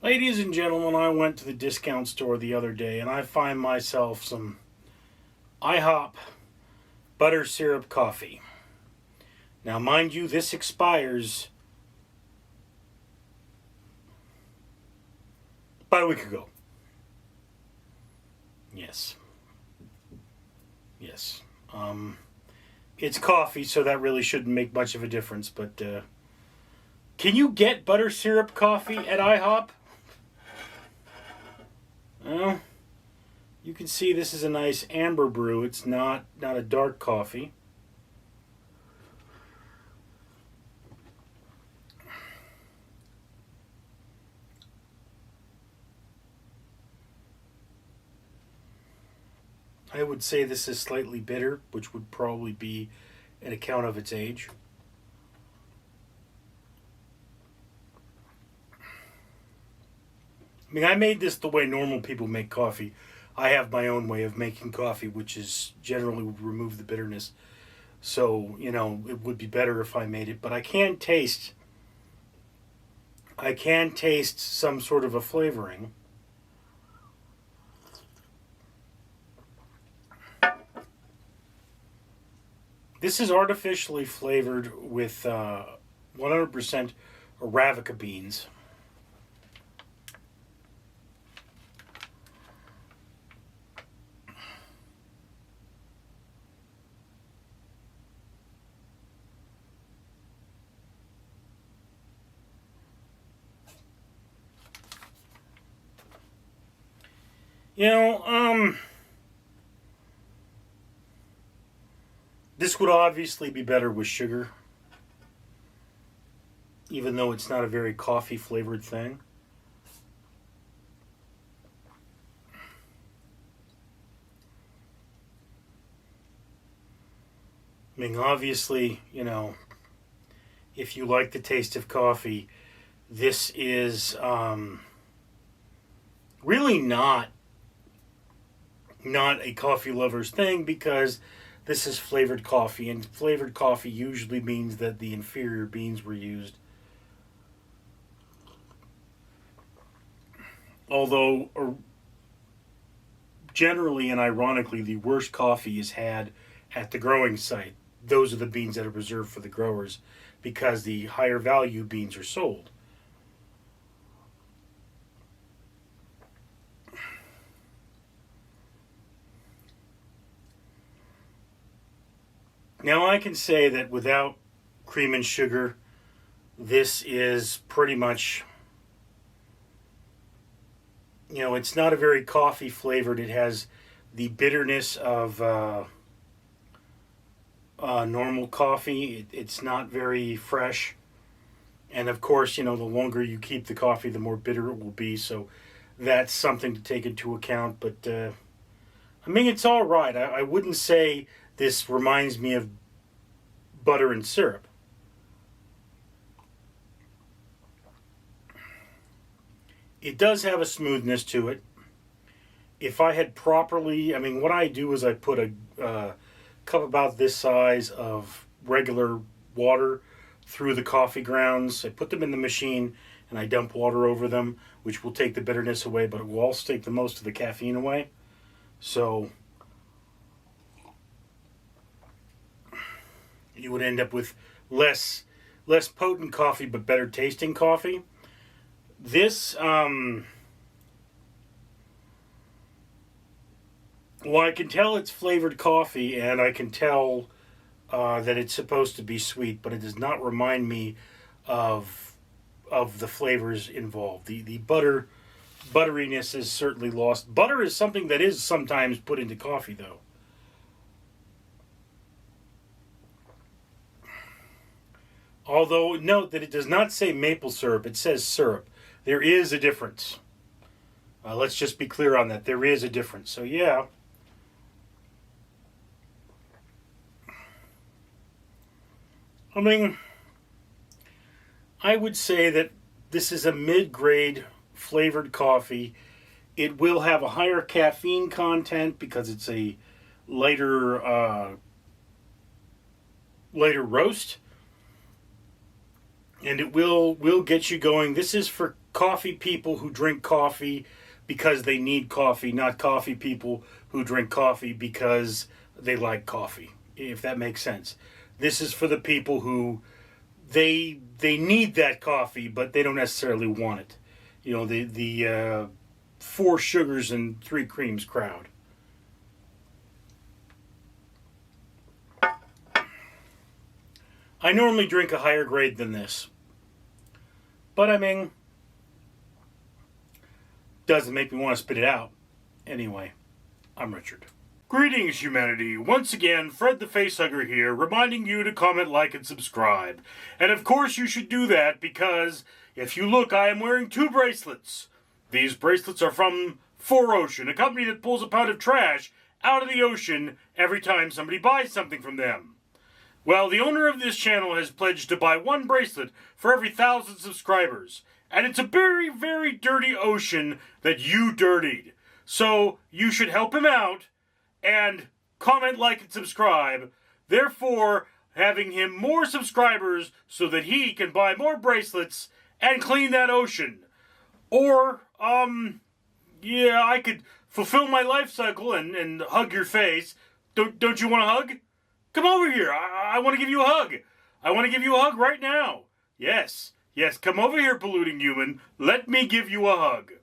Ladies and gentlemen, I went to the discount store the other day and I find myself some IHOP butter syrup coffee. Now, mind you, this expires about a week ago. Yes. It's coffee, so that really shouldn't make much of a difference, but can you get butter syrup coffee at IHOP? Well, you can see this is a nice amber brew. It's not a dark coffee. I would say this is slightly bitter, which would probably be an account of its age. I mean, I made this the way normal people make coffee. I have my own way of making coffee, which is generally remove the bitterness. So, it would be better if I made it. But I can taste some sort of a flavoring. This is artificially flavored with 100% Arabica beans. This would obviously be better with sugar, even though it's not a very coffee flavored thing. I mean, obviously, if you like the taste of coffee, this is really not a coffee lover's thing, because this is flavored coffee, and flavored coffee usually means that the inferior beans were used. Although, generally and ironically, the worst coffee is had at the growing site. Those are the beans that are reserved for the growers, because the higher value beans are sold. Now, I can say that without cream and sugar, this is pretty much, it's not a very coffee flavored. It has the bitterness of normal coffee. It's not very fresh. And of course, the longer you keep the coffee, the more bitter it will be. So that's something to take into account. But, I mean, it's all right. I wouldn't say this reminds me of butter and syrup. It does have a smoothness to it. If I had properly, what I do is I put a cup about this size of regular water through the coffee grounds. I put them in the machine and I dump water over them, which will take the bitterness away, but it will also take the most of the caffeine away. So you would end up with less potent coffee, but better tasting coffee. This, well, I can tell it's flavored coffee, and I can tell that it's supposed to be sweet, but it does not remind me of the flavors involved. The butteriness is certainly lost. Butter is something that is sometimes put into coffee, though. Although, note that it does not say maple syrup, it says syrup. There is a difference. Let's just be clear on that. There is a difference. So, yeah. I would say that this is a mid-grade flavored coffee. It will have a higher caffeine content because it's a lighter roast. And it will get you going. This is for coffee people who drink coffee because they need coffee, not coffee people who drink coffee because they like coffee, if that makes sense. This is for the people who they need that coffee, but they don't necessarily want it. You know, the 4 sugars and 3 creams crowd. I normally drink a higher grade than this, but I mean, doesn't make me want to spit it out. Anyway, I'm Richard. Greetings, humanity. Once again, Fred the Facehugger here, reminding you to comment, like, and subscribe. And of course you should do that because, if you look, I am wearing 2 bracelets. These bracelets are from 4Ocean, a company that pulls a pound of trash out of the ocean every time somebody buys something from them. Well, the owner of this channel has pledged to buy 1 bracelet for every 1,000 subscribers. And it's a very, very dirty ocean that you dirtied. So you should help him out and comment, like, and subscribe. Therefore, having him more subscribers so that he can buy more bracelets and clean that ocean. Or, yeah, I could fulfill my life cycle and hug your face. Don't you want a hug? Come over here. I want to give you a hug. I want to give you a hug right now. Yes, come over here, polluting human. Let me give you a hug.